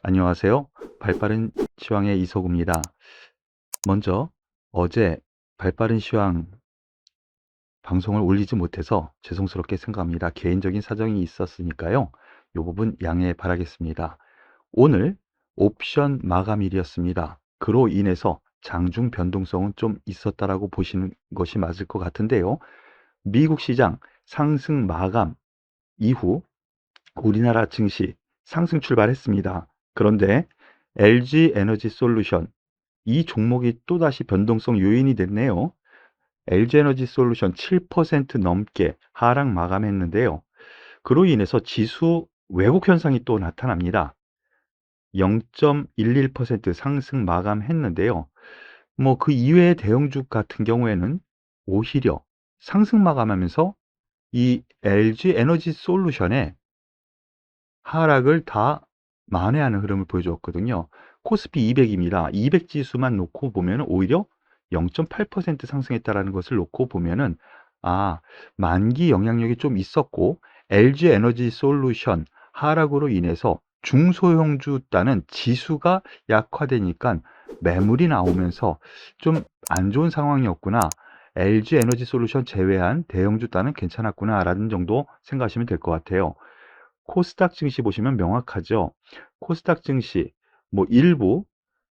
안녕하세요. 발빠른 시황의 이석우입니다. 먼저 어제 발빠른 시황 방송을 올리지 못해서 죄송스럽게 생각합니다. 개인적인 사정이 있었으니까요. 이 부분 양해 바라겠습니다. 오늘 옵션 마감일이었습니다. 그로 인해서 장중 변동성은 좀 있었다라고 보시는 것이 맞을 것 같은데요. 미국 시장 상승 마감 이후 우리나라 증시 상승 출발했습니다. 그런데 LG 에너지 솔루션 이 종목이 또다시 변동성 요인이 됐네요. LG 에너지 솔루션 7% 넘게 하락 마감했는데요. 그로 인해서 지수 왜곡 현상이 또 나타납니다. 0.11% 상승 마감했는데요. 뭐 그 이외의 대형주 같은 경우에는 오히려 상승 마감하면서 이 LG 에너지 솔루션의 하락을 다 만회하는 흐름을 보여주었거든요. 코스피 200입니다. 200 지수만 놓고 보면 오히려 0.8% 상승했다라는 것을 놓고 보면은 만기 영향력이 좀 있었고 LG 에너지 솔루션 하락으로 인해서 중소형주 따는 지수가 약화되니까 매물이 나오면서 좀 안 좋은 상황이었구나. LG 에너지 솔루션 제외한 대형주 따는 괜찮았구나라는 정도 생각하시면 될 것 같아요. 코스닥 증시 보시면 명확하죠. 코스닥 증시 뭐 일부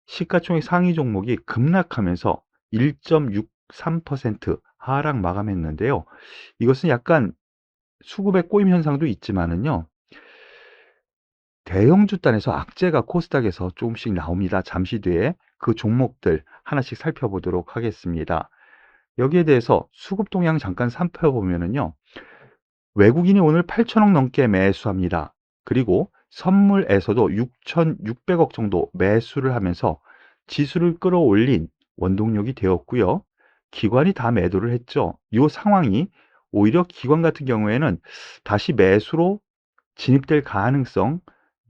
시가총액 상위 종목이 급락하면서 1.63% 하락 마감했는데요. 이것은 약간 수급의 꼬임 현상도 있지만은요. 대형주 단에서 악재가 코스닥에서 조금씩 나옵니다. 잠시 뒤에 그 종목들 하나씩 살펴보도록 하겠습니다. 여기에 대해서 수급 동향 잠깐 살펴보면은요. 외국인이 오늘 8천억 넘게 매수합니다. 그리고 선물에서도 6,600억 정도 매수를 하면서 지수를 끌어올린 원동력이 되었고요. 기관이 다 매도를 했죠. 이 상황이 오히려 기관 같은 경우에는 다시 매수로 진입될 가능성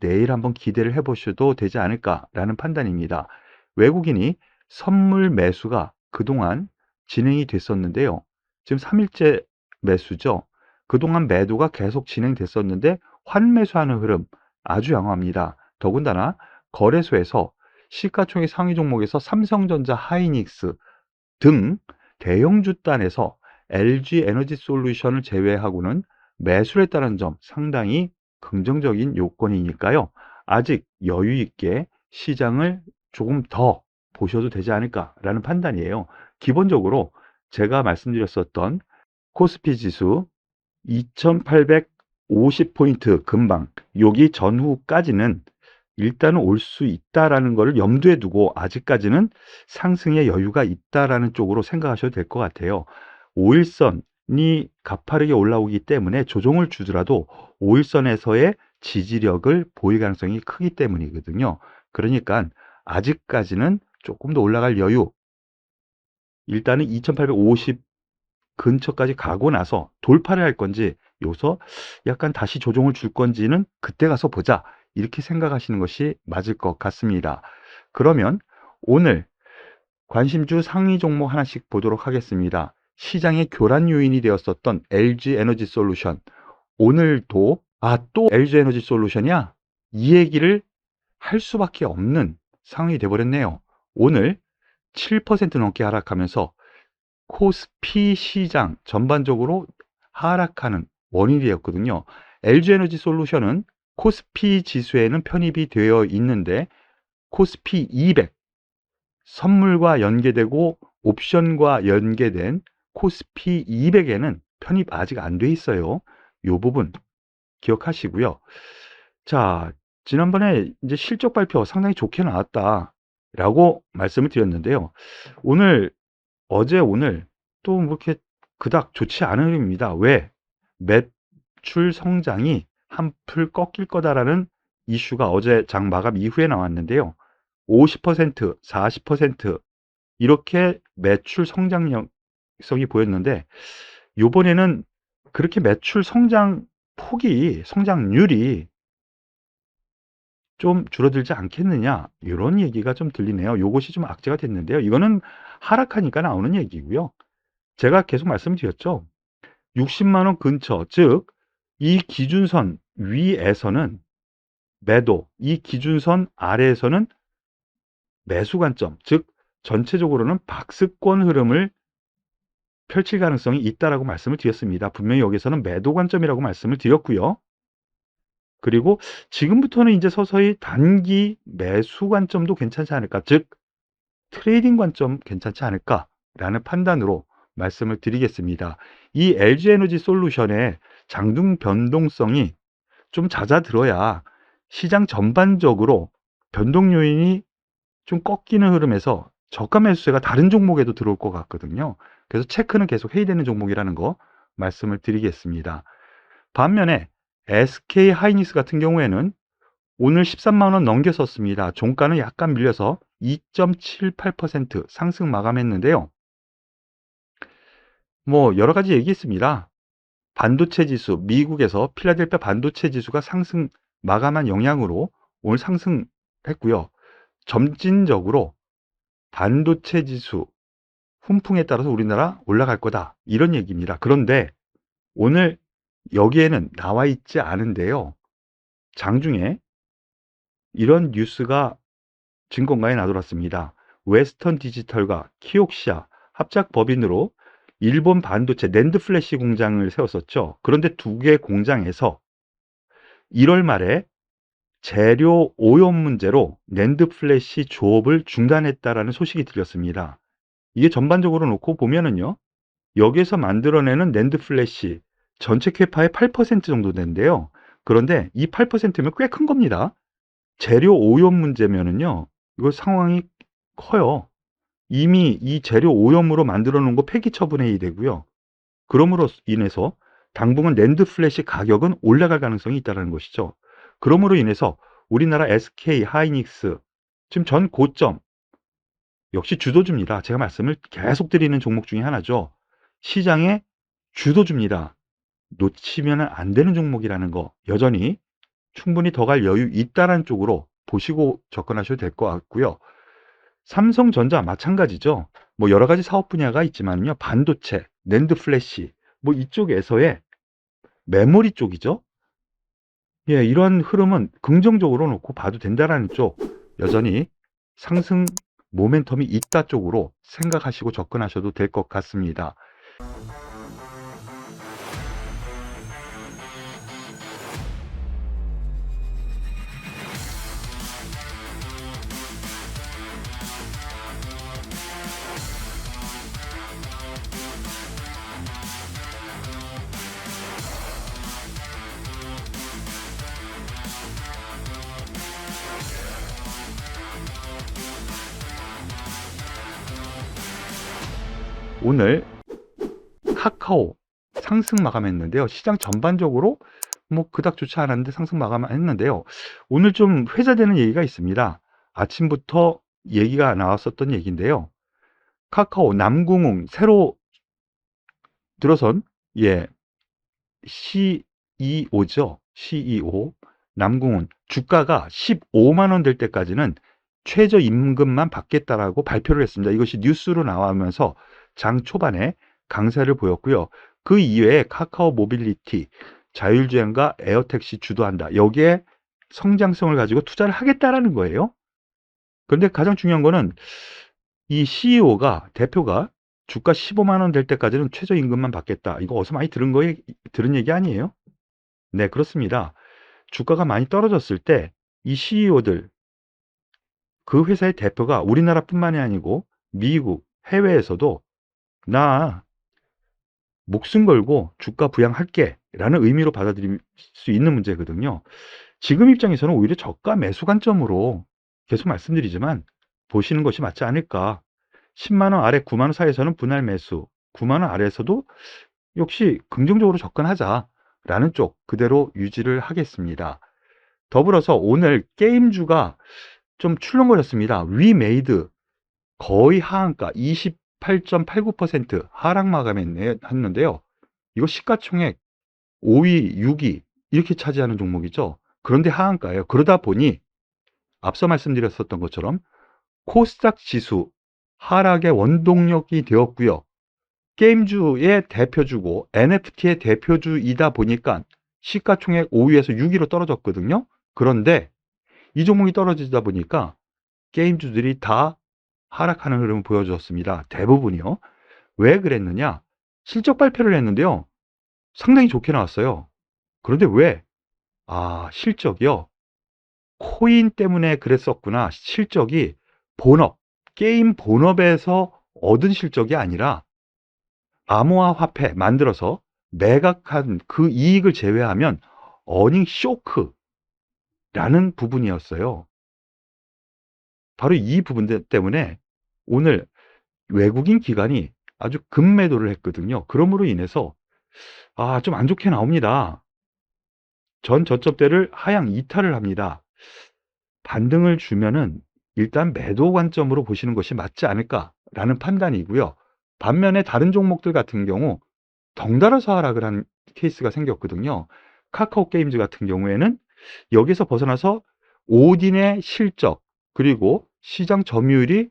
내일 한번 기대를 해보셔도 되지 않을까라는 판단입니다. 외국인이 선물 매수가 그동안 진행이 됐었는데요. 지금 3일째 매수죠. 그동안 매도가 계속 진행됐었는데 환매수하는 흐름 아주 양호합니다. 더군다나 거래소에서 시가총액 상위 종목에서 삼성전자, 하이닉스 등 대형주 단에서 LG 에너지 솔루션을 제외하고는 매수를 했다는 점 상당히 긍정적인 요건이니까요. 아직 여유 있게 시장을 조금 더 보셔도 되지 않을까라는 판단이에요. 기본적으로 제가 말씀드렸었던 코스피 지수 2850포인트 근방 여기 전후까지는 일단은 올 수 있다라는 것을 염두에 두고 아직까지는 상승의 여유가 있다라는 쪽으로 생각하셔도 될 것 같아요. 5일선이 가파르게 올라오기 때문에 조정을 주더라도 5일선에서의 지지력을 보일 가능성이 크기 때문이거든요. 그러니까 아직까지는 조금 더 올라갈 여유 일단은 2850 근처까지 가고 나서 돌파를 할 건지 여기서 약간 다시 조정을 줄 건지는 그때 가서 보자 이렇게 생각하시는 것이 맞을 것 같습니다. 그러면 오늘 관심주 상위 종목 하나씩 보도록 하겠습니다. 시장의 교란 요인이 되었었던 LG 에너지 솔루션 오늘도 또 LG 에너지 솔루션이야? 이 얘기를 할 수밖에 없는 상황이 되어버렸네요. 오늘 7% 넘게 하락하면서 코스피 시장 전반적으로 하락하는 원인이 되었거든요. LG에너지 솔루션은 코스피 지수에는 편입이 되어 있는데 코스피 200 선물과 연계되고 옵션과 연계된 코스피 200에는 편입 아직 안 돼 있어요. 이 부분 기억하시고요. 자, 지난번에 이제 실적 발표 상당히 좋게 나왔다라고 말씀을 드렸는데요. 오늘 또 뭐 이렇게 그닥 좋지 않은 흐름입니다. 왜? 매출 성장이 한풀 꺾일 거다라는 이슈가 어제 장 마감 이후에 나왔는데요. 50%, 40% 이렇게 매출 성장성이 보였는데 요번에는 그렇게 매출 성장 폭이, 성장률이 좀 줄어들지 않겠느냐 이런 얘기가 좀 들리네요. 요것이 좀 악재가 됐는데요. 이거는 하락하니까 나오는 얘기고요. 제가 계속 말씀드렸죠. 60만 원 근처, 즉 이 기준선 위에서는 매도, 이 기준선 아래에서는 매수 관점, 즉 전체적으로는 박스권 흐름을 펼칠 가능성이 있다라고 말씀을 드렸습니다. 분명히 여기서는 매도 관점이라고 말씀을 드렸고요. 그리고 지금부터는 이제 서서히 단기 매수 관점도 괜찮지 않을까, 즉 트레이딩 관점 괜찮지 않을까라는 판단으로 말씀을 드리겠습니다. 이 LG에너지 솔루션의 장중 변동성이 좀 잦아들어야 시장 전반적으로 변동 요인이 좀 꺾이는 흐름에서 저가 매수세가 다른 종목에도 들어올 것 같거든요. 그래서 체크는 계속 해야 되는 종목이라는 거 말씀을 드리겠습니다. 반면에 SK 하이닉스 같은 경우에는 오늘 13만 원 넘겼었습니다. 종가는 약간 밀려서 2.78% 상승 마감했는데요. 뭐 여러 가지 얘기 있습니다. 반도체 지수, 미국에서 필라델피아 반도체 지수가 상승 마감한 영향으로 오늘 상승했고요. 점진적으로 반도체 지수 훈풍에 따라서 우리나라 올라갈 거다, 이런 얘기입니다. 그런데 오늘 여기에는 나와 있지 않은데요. 장중에 이런 뉴스가 증권가에 나돌았습니다. 웨스턴 디지털과 키옥시아 합작 법인으로 일본 반도체 낸드 플래시 공장을 세웠었죠. 그런데 두 개 공장에서 1월 말에 재료 오염 문제로 낸드 플래시 조업을 중단했다라는 소식이 들렸습니다. 이게 전반적으로 놓고 보면은요, 여기에서 만들어내는 낸드 플래시 전체 캐파의 8% 정도 된대요. 그런데 이 8%면 꽤 큰 겁니다. 재료 오염 문제면은요, 이거 상황이 커요. 이미 이 재료 오염으로 만들어 놓은 거 폐기 처분해야 되고요. 그럼으로 인해서 당분간 낸드 플래시 가격은 올라갈 가능성이 있다는 것이죠. 그럼으로 인해서 우리나라 SK 하이닉스 지금 전 고점, 역시 주도주입니다. 제가 말씀을 계속 드리는 종목 중에 하나죠. 시장의 주도주입니다. 놓치면 안 되는 종목이라는 거, 여전히 충분히 더 갈 여유 있다는 쪽으로 보시고 접근하셔도 될 것 같고요. 삼성전자 마찬가지죠. 뭐 여러 가지 사업 분야가 있지만요, 반도체, 낸드 플래시, 뭐 이쪽에서의 메모리 쪽이죠. 예, 이런 흐름은 긍정적으로 놓고 봐도 된다라는 쪽, 여전히 상승 모멘텀이 있다 쪽으로 생각하시고 접근하셔도 될 것 같습니다. 오늘 카카오 상승 마감했는데요. 시장 전반적으로 뭐 그닥 좋지 않았는데 상승 마감했는데요. 오늘 좀 회자되는 얘기가 있습니다. 아침부터 얘기가 나왔었던 얘기인데요. 카카오 남궁웅 새로 들어선, 예, CEO죠. CEO 남궁훈, 주가가 15만 원 될 때까지는 최저임금만 받겠다라고 발표를 했습니다. 이것이 뉴스로 나오면서 장 초반에 강세를 보였고요. 그 이외에 카카오 모빌리티, 자율주행과 에어택시 주도한다, 여기에 성장성을 가지고 투자를 하겠다라는 거예요. 그런데 가장 중요한 거는 이 CEO가, 대표가 주가 15만 원 될 때까지는 최저임금만 받겠다, 이거 어디서 많이 들은 얘기 아니에요? 네, 그렇습니다. 주가가 많이 떨어졌을 때 이 CEO들, 그 회사의 대표가 우리나라뿐만이 아니고 미국, 해외에서도 나 목숨 걸고 주가 부양할게 라는 의미로 받아들일 수 있는 문제거든요. 지금 입장에서는 오히려 저가 매수 관점으로 계속 말씀드리지만 보시는 것이 맞지 않을까. 10만 원 아래 9만 원 사이에서는 분할 매수, 9만 원 아래에서도 역시 긍정적으로 접근하자라는 쪽 그대로 유지를 하겠습니다. 더불어서 오늘 게임주가 좀 출렁거렸습니다. 위메이드 거의 하한가 28.89% 하락 마감했는데요. 이거 시가총액 5위, 6위 이렇게 차지하는 종목이죠. 그런데 하한가예요. 그러다 보니 앞서 말씀드렸었던 것처럼 코스닥 지수 하락의 원동력이 되었고요. 게임주의 대표주고 NFT의 대표주이다 보니까 시가총액 5위에서 6위로 떨어졌거든요. 그런데 이 종목이 떨어지다 보니까 게임주들이 다 하락하는 흐름을 보여주었습니다. 대부분이요. 왜 그랬느냐? 실적 발표를 했는데요. 상당히 좋게 나왔어요. 그런데 왜? 실적이요. 코인 때문에 그랬었구나. 실적이 본업, 게임 본업에서 얻은 실적이 아니라 암호화 화폐 만들어서 매각한 그 이익을 제외하면 어닝 쇼크라는 부분이었어요. 바로 이 부분 때문에 오늘 외국인 기관이 아주 급매도를 했거든요. 그러므로 인해서 좀 안 좋게 나옵니다. 전 저점대를 하향 이탈을 합니다. 반등을 주면은 일단 매도 관점으로 보시는 것이 맞지 않을까라는 판단이고요. 반면에 다른 종목들 같은 경우 덩달아서 하락을 한 케이스가 생겼거든요. 카카오 게임즈 같은 경우에는 여기서 벗어나서 오딘의 실적 그리고 시장 점유율이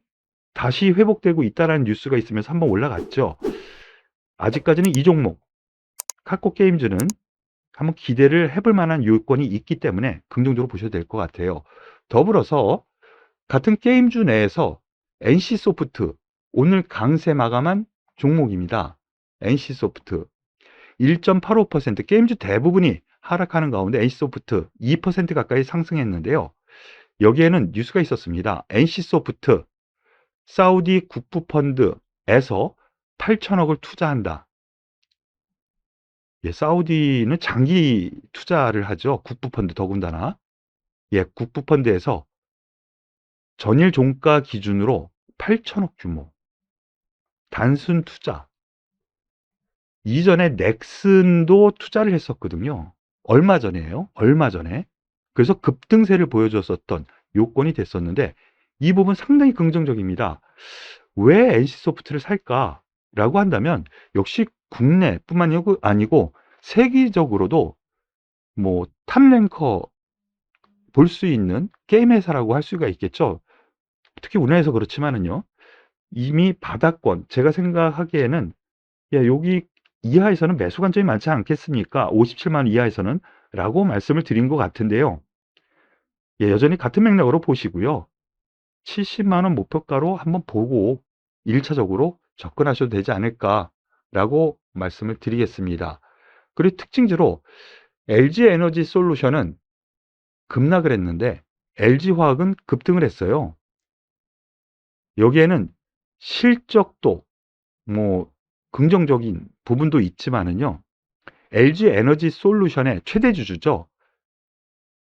다시 회복되고 있다는 뉴스가 있으면서 한번 올라갔죠. 아직까지는 이 종목 카카오 게임즈는 한번 기대를 해볼 만한 요건이 있기 때문에 긍정적으로 보셔도 될 것 같아요. 더불어서 같은 게임주 내에서 NC소프트 오늘 강세 마감한 종목입니다. NC소프트 1.85% 게임주 대부분이 하락하는 가운데 NC소프트 2% 가까이 상승했는데요. 여기에는 뉴스가 있었습니다. NC소프트 사우디 국부펀드에서 8천억을 투자한다. 사우디는 장기 투자를 하죠. 국부펀드 더군다나. 국부펀드에서 전일 종가 기준으로 8천억 규모. 단순 투자. 이전에 넥슨도 투자를 했었거든요. 얼마 전에요. 얼마 전에. 그래서 급등세를 보여줬었던 요건이 됐었는데 이 부분 상당히 긍정적입니다. 왜 NC소프트를 살까라고 한다면 역시 국내뿐만 아니고 세계적으로도 뭐 탑랭커 볼 수 있는 게임 회사라고 할 수가 있겠죠. 특히 우리나라에서 그렇지만은요. 이미 바닥권 제가 생각하기에는 여기 이하에서는 매수 관점이 많지 않겠습니까? 57만 원 이하에서는 라고 말씀을 드린 것 같은데요. 여전히 같은 맥락으로 보시고요. 70만 원 목표가로 한번 보고 1차적으로 접근하셔도 되지 않을까라고 말씀을 드리겠습니다. 그리고 특징적으로 LG에너지솔루션은 급락을 했는데 LG화학은 급등을 했어요. 여기에는 실적도 뭐 긍정적인 부분도 있지만은요. LG에너지솔루션의 최대 주주죠.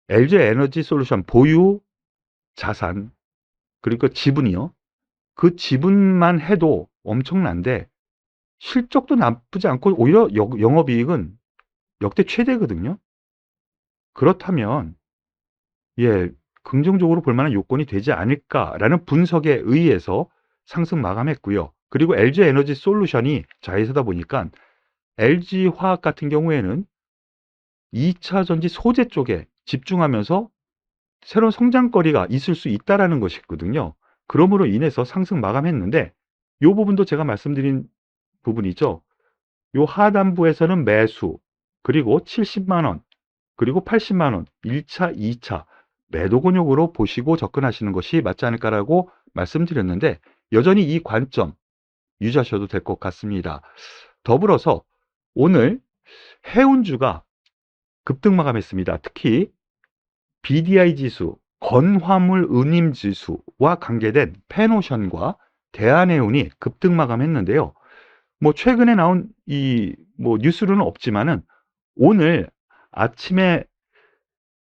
LG에너지솔루션 보유 자산 그리고 지분이요. 그 지분만 해도 엄청난데 실적도 나쁘지 않고 오히려 영업이익은 역대 최대거든요. 그렇다면 긍정적으로 볼 만한 요건이 되지 않을까라는 분석에 의해서 상승 마감했고요. 그리고 LG에너지솔루션이 자회사다 보니까 LG화학 같은 경우에는 2차 전지 소재 쪽에 집중하면서 새로운 성장거리가 있을 수 있다라는 것이거든요. 그러므로 인해서 상승 마감했는데 이 부분도 제가 말씀드린 부분이죠. 요 하단부에서는 매수 그리고 70만 원 그리고 80만 원 1차, 2차 매도 권역으로 보시고 접근하시는 것이 맞지 않을까라고 말씀드렸는데 여전히 이 관점 유지하셔도 될 것 같습니다. 더불어서 오늘 해운주가 급등 마감했습니다. 특히 BDI 지수, 건화물 운임 지수와 관계된 페노션과 대한해운이 급등 마감했는데요. 뭐 최근에 나온 뉴스로는 없지만은 오늘 아침에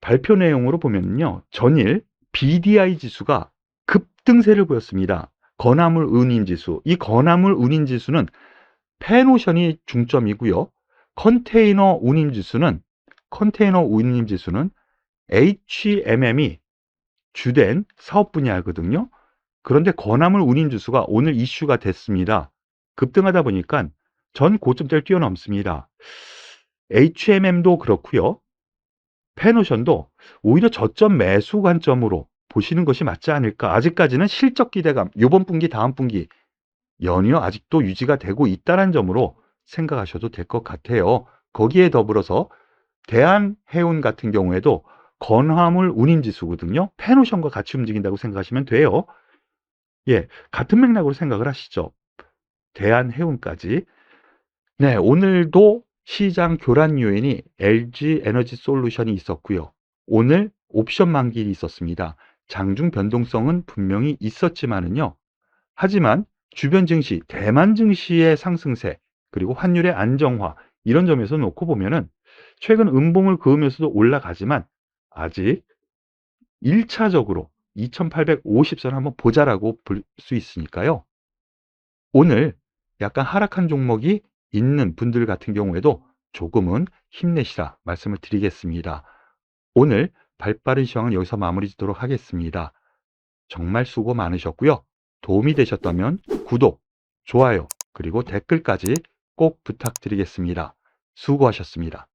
발표 내용으로 보면요. 전일 BDI 지수가 급등세를 보였습니다. 건화물 운임 지수. 이 건화물 운임 지수는 페노션이 중점이고요. 컨테이너 운임 지수는 HMM이 주된 사업 분야거든요. 그런데 건화물 운임 지수가 오늘 이슈가 됐습니다. 급등하다 보니까 전 고점대를 뛰어넘습니다. HMM도 그렇고요. 페노션도 오히려 저점 매수 관점으로 보시는 것이 맞지 않을까. 아직까지는 실적 기대감, 이번 분기, 다음 분기 연이어 아직도 유지가 되고 있다는 점으로 생각하셔도 될 것 같아요. 거기에 더불어서 대한해운 같은 경우에도 건화물 운임지수거든요. 펜오션과 같이 움직인다고 생각하시면 돼요. 예, 같은 맥락으로 생각을 하시죠. 대한해운까지. 네, 오늘도 시장 교란 요인이 LG 에너지 솔루션이 있었고요. 오늘 옵션 만기일이 있었습니다. 장중 변동성은 분명히 있었지만은요. 하지만 주변 증시, 대만 증시의 상승세, 그리고 환율의 안정화, 이런 점에서 놓고 보면은 최근 음봉을 그으면서도 올라가지만 아직 1차적으로 2850선 한번 보자라고 볼 수 있으니까요. 오늘 약간 하락한 종목이 있는 분들 같은 경우에도 조금은 힘내시라 말씀을 드리겠습니다. 오늘 발빠른 시황은 여기서 마무리 짓도록 하겠습니다. 정말 수고 많으셨고요. 도움이 되셨다면 구독, 좋아요, 그리고 댓글까지 꼭 부탁드리겠습니다. 수고하셨습니다.